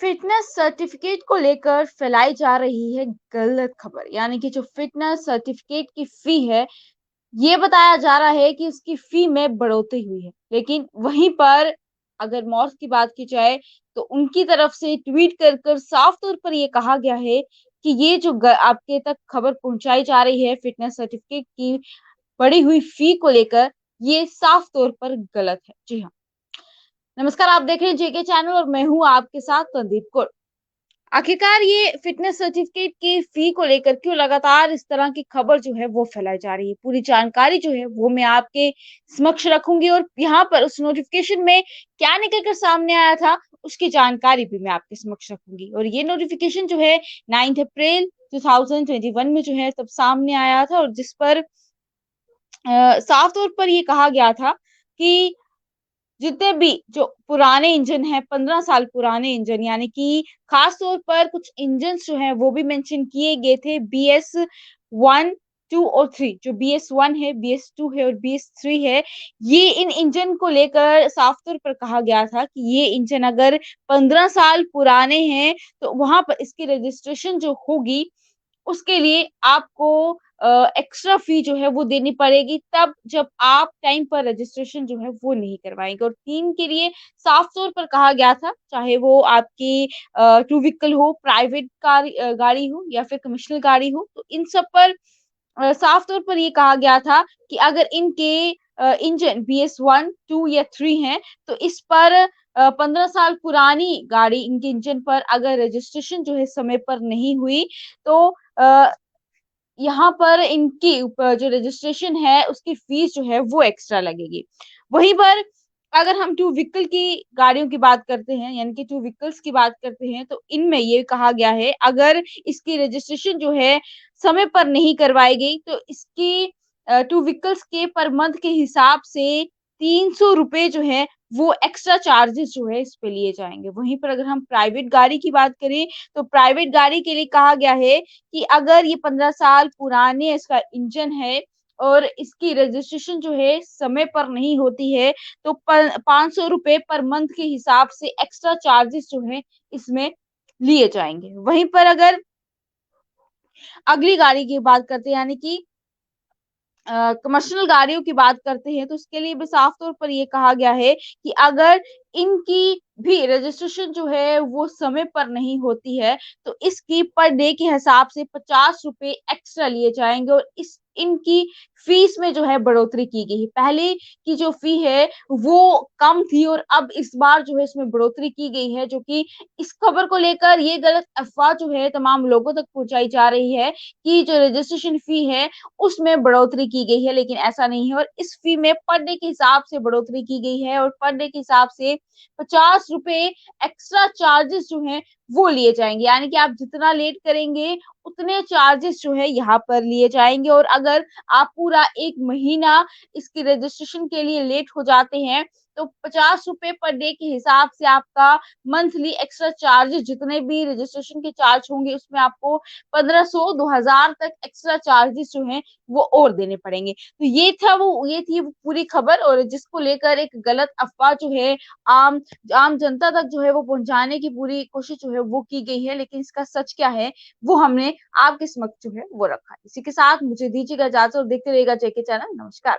Fitness certificate को लेकर फैलाई जा रही है गलत खबर। यानी कि जो फिटनेस सर्टिफिकेट की फी है, ये बताया जा रहा है कि उसकी फी में बढ़ोतरी हुई है। लेकिन वहीं पर अगर मॉस की बात की जाए, तो उनकी तरफ से ट्वीट कर कर साफ तौर पर ये कहा गया है कि ये जो आपके तक खबर पहुंचाई जा रही है फिटनेस सर्टिफिकेट की बढ़ी हुई फी को लेकर, ये साफ तौर पर गलत है। जी हाँ। नमस्कार, आप देख रहे हैं जेके चैनल और मैं हूँ आपके साथ संदीप कौर। आखिरकार ये फिटनेस सर्टिफिकेट की फी को लेकर क्यों लगातार इस तरह की खबर जो है वो फैलाई जा रही है? पूरी जानकारी जो है वो मैं आपके समक्ष रखूँगी और यहाँ पर उस नोटिफ़िकेशन में क्या निकल कर सामने आया था, उसकी जानकारी भी मैं आपके समक्ष रखूँगी। और ये नोटिफ़िकेशन जो है 9 अप्रैल 2021 में जो है तब सामने आया था और जिस पर साफ तौर पर ये कहा गया था कि जितने भी जो पुराने इंजन हैं, 15 साल पुराने इंजन, यानी कि खास तौर पर कुछ इंजन्स जो हैं वो भी मेंशन किए गए थे बीएस 1, 2 और 3। जो बीएस 1 है, बीएस 2 है और बीएस 3 है, ये इन इंजन को लेकर साफ तौर पर कहा गया था कि ये इंजन अगर 15 साल पुराने हैं, तो वहाँ पर इसकी रजिस्ट्रेशन जो होगी उसके लिए आपको एक्स्ट्रा फ़ी जो है वो देनी पड़ेगी तब जब आप टाइम पर रजिस्ट्रेशन जो है वो नहीं करवाएँगे। और 3 के लिए साफ तौर पर कहा गया था, चाहे वो आपकी टू व्हीकल हो, प्राइवेट गाड़ी हो या फिर कमर्शियल गाड़ी हो, तो इन सब पर साफ तौर पर ये कहा गया था कि अगर इनके इंजन बीएस 1, 2 या 3 हैं, तो इस पर 15 साल पुरानी गाड़ी इनके इंजन पर अगर रजिस्ट्रेशन जो है समय पर नहीं हुई, तो यहाँ पर इनकी जो रजिस्ट्रेशन है उसकी फीस जो है वो एक्स्ट्रा लगेगी। वहीं पर अगर हम टू व्हीकल की गाड़ियों की बात करते हैं, यानी कि टू व्हीकल्स की बात करते हैं, तो इनमें ये कहा गया है अगर इसकी रजिस्ट्रेशन जो है समय पर नहीं करवाई गई, तो इसकी टू व्हीकल्स के पर मंथ के हिसाब से ₹300 जो है वो एक्स्ट्रा चार्जेस जो है इस पे लिए जाएँगे। वहीं पर अगर हम प्राइवेट गाड़ी की बात करें, तो प्राइवेट गाड़ी के लिए कहा गया है कि अगर ये 15 साल पुराने इसका इंजन है और इसकी रजिस्ट्रेशन जो है समय पर नहीं होती है, तो प ₹500 पर मंथ के हिसाब से एक्स्ट्रा चार्जेस जो हैं इसमें लिए जाएँगे। वहीं पर अगर अगली गाड़ी की बात करते हैं, यानी कि कमर्शियल गाड़ियों की बात करते हैं, तो उसके लिए भी साफ तौर पर ये कहा गया है कि अगर इनकी भी रजिस्ट्रेशन जो है वो समय पर नहीं होती है, तो इसकी पर डे के हिसाब से ₹50 एक्स्ट्रा लिए जाएँगे और इस इनकी फीस में जो है बढ़ोतरी की गई है। पहले की जो फी है वो कम थी और अब इस बार जो है इसमें बढ़ोतरी की गई है, जो कि इस खबर को लेकर ये गलत अफ़वाह जो है तमाम लोगों तक पहुँचाई जा रही है कि जो रजिस्ट्रेशन फी है उसमें बढ़ोतरी की गई है, लेकिन ऐसा नहीं है और इस फी में पर डे के हिसाब से बढ़ोतरी की गई है और पर डे के हिसाब से ₹50 एक्स्ट्रा चार्जेस जो हैं वो लिए जाएँगे। यानी कि आप जितना लेट करेंगे, उतने चार्जेस जो है यहाँ पर लिए जाएँगे और अगर आप पूरा 1 महीना इसकी रजिस्ट्रेशन के लिए लेट हो जाते हैं, तो ₹50 पर डे के हिसाब से आपका मंथली एक्स्ट्रा चार्जेस जितने भी रजिस्ट्रेशन के चार्ज होंगे, उसमें आपको 1500 2000 तक एक्स्ट्रा चार्जेस जो हैं वो और देने पड़ेंगे। तो ये थी वो पूरी खबर और जिसको लेकर एक गलत अफ़वाह जो है आम आम जनता तक जो है वो पहुँचाने की पूरी कोशिश जो है वो की गई है, लेकिन इसका सच क्या है वो हमने आपके समक्ष जो है वो रखा है। इसी के साथ मुझे दीजिएगा इजाज़त और देखते रहिएगा जेके चैनल। नमस्कार।